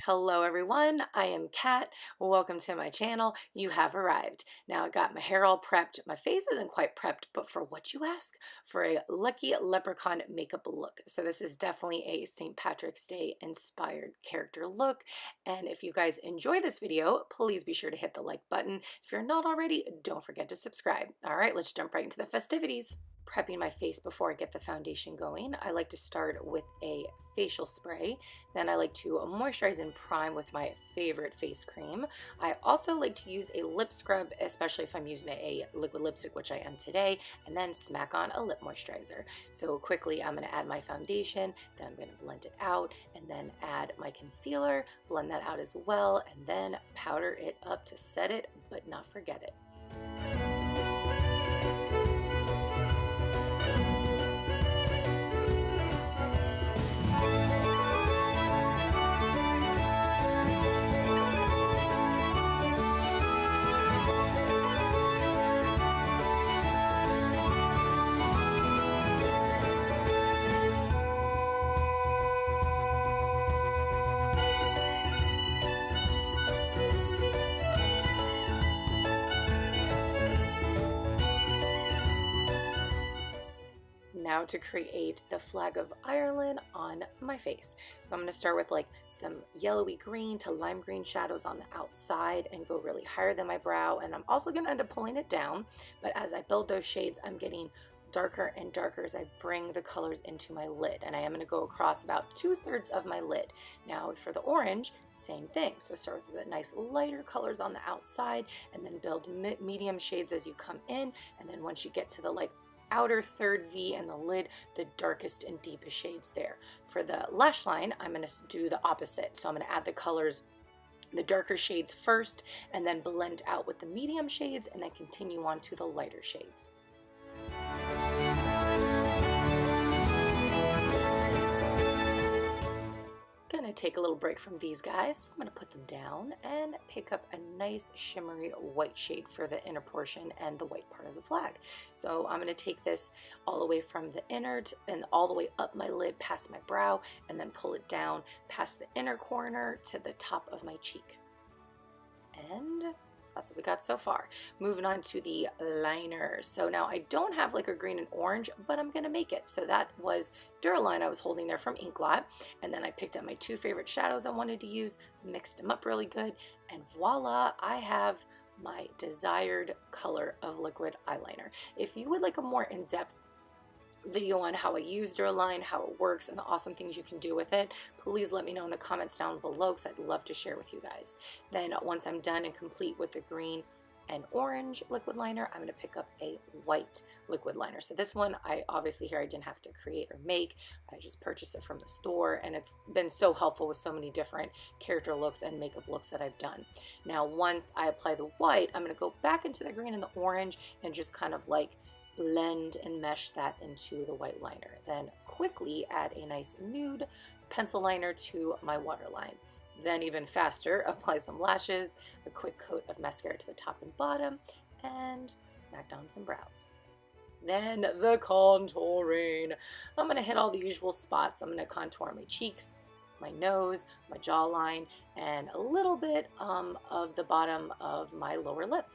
Hello everyone, I am Kat. Welcome to my channel. You have arrived. Now I got my hair all prepped. My face isn't quite prepped, but for what you ask? For a Lucky Leprechaun makeup look. So this is definitely a St. Patrick's Day inspired character look. And if you guys enjoy this video, please be sure to hit the like button. If you're not already, don't forget to subscribe. All right, let's jump right into the festivities. Prepping my face before I get the foundation going, I like to start with a facial spray. Then I like to moisturize and prime with my favorite face cream. I also like to use a lip scrub, especially if I'm using a liquid lipstick, which I am today, and then smack on a lip moisturizer. So quickly, I'm going to add my foundation, then I'm going to blend it out, and then add my concealer, blend that out as well, and then powder it up to set it, but not forget it. Now to create the flag of Ireland on my face. So I'm going to start with like some yellowy green to lime green shadows on the outside and go really higher than my brow. And I'm also going to end up pulling it down. But as I build those shades, I'm getting darker and darker as I bring the colors into my lid. And I am going to go across about 2/3 of my lid. Now for the orange, same thing. So start with the nice lighter colors on the outside and then build medium shades as you come in. And then once you get to the like outer third V and the lid, the darkest and deepest shades there. For the lash line, I'm going to do the opposite. So I'm going to add the colors, the darker shades first, and then blend out with the medium shades, and then continue on to the lighter shades. Gonna take a little break from these guys, so I'm gonna put them down and pick up a nice shimmery white shade for the inner portion and the white part of the flag. So I'm gonna take this all the way from the inner and all the way up my lid past my brow, and then pull it down past the inner corner to the top of my cheek. And that's what we got so far. Moving on to the liner. So now I don't have like a green and orange, but I'm gonna make it. So that was Duraline I was holding there from Inklot. And then I picked up my two favorite shadows I wanted to use, mixed them up really good, and voila, I have my desired color of liquid eyeliner. If you would like a more in-depth video on how I use Duraline, how it works, and the awesome things you can do with it, please let me know in the comments down below because I'd love to share with you guys. Then once I'm done and complete with the green and orange liquid liner, I'm going to pick up a white liquid liner. So this one, I didn't have to create or make. I just purchased it from the store, and it's been so helpful with so many different character looks and makeup looks that I've done. Now once I apply the white, I'm going to go back into the green and the orange and just kind of like blend and mesh that into the white liner. Then quickly add a nice nude pencil liner to my waterline. Then even faster, apply some lashes, a quick coat of mascara to the top and bottom, and smack down some brows. Then the contouring. I'm going to hit all the usual spots. I'm going to contour my cheeks, my nose, my jawline, and a little bit of the bottom of my lower lip.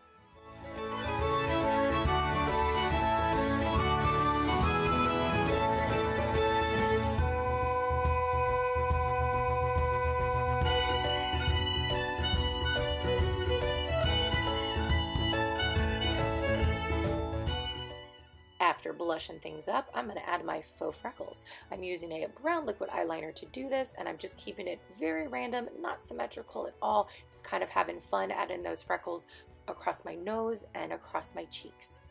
After blushing things up, I'm going to add my faux freckles. I'm using a brown liquid eyeliner to do this, and I'm just keeping it very random, not symmetrical at all, just kind of having fun adding those freckles across my nose and across my cheeks.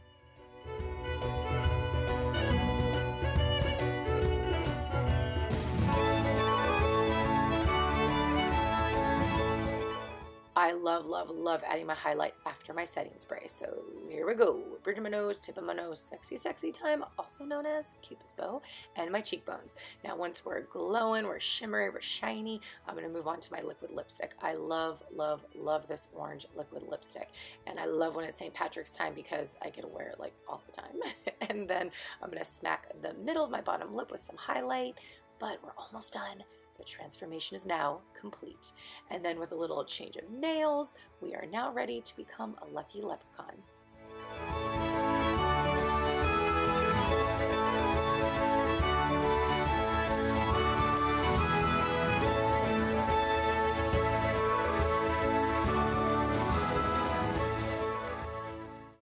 I love adding my highlight after my setting spray. So here we go. Bridge of my nose, tip of my nose, sexy time, also known as Cupid's bow, and my cheekbones. Now once we're glowing, we're shimmery, we're shiny, I'm going to move on to my liquid lipstick. I love this orange liquid lipstick. And I love when it's St. Patrick's time because I get to wear it like all the time. And then I'm going to smack the middle of my bottom lip with some highlight, but we're almost done. The transformation is now complete. And then with a little change of nails, we are now ready to become a Lucky Leprechaun.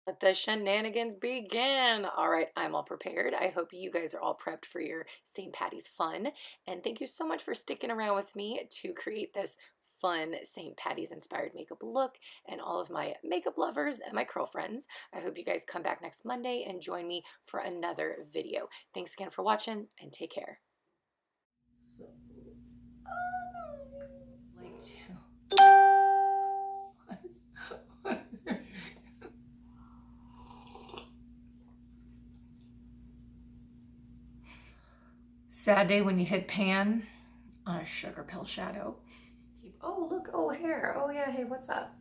Let the shenanigans begin. All right, I'm all prepared. I hope you guys are all prepped for your St. Patty's fun. And thank you so much for sticking around with me to create this fun St. Patty's inspired makeup look. And all of my makeup lovers and my curl friends, I hope you guys come back next Monday and join me for another video. Thanks again for watching and take care. So, like to. Sad day when you hit pan on a Sugarpill shadow. Oh, look, oh, hair. Oh, yeah, hey, what's up?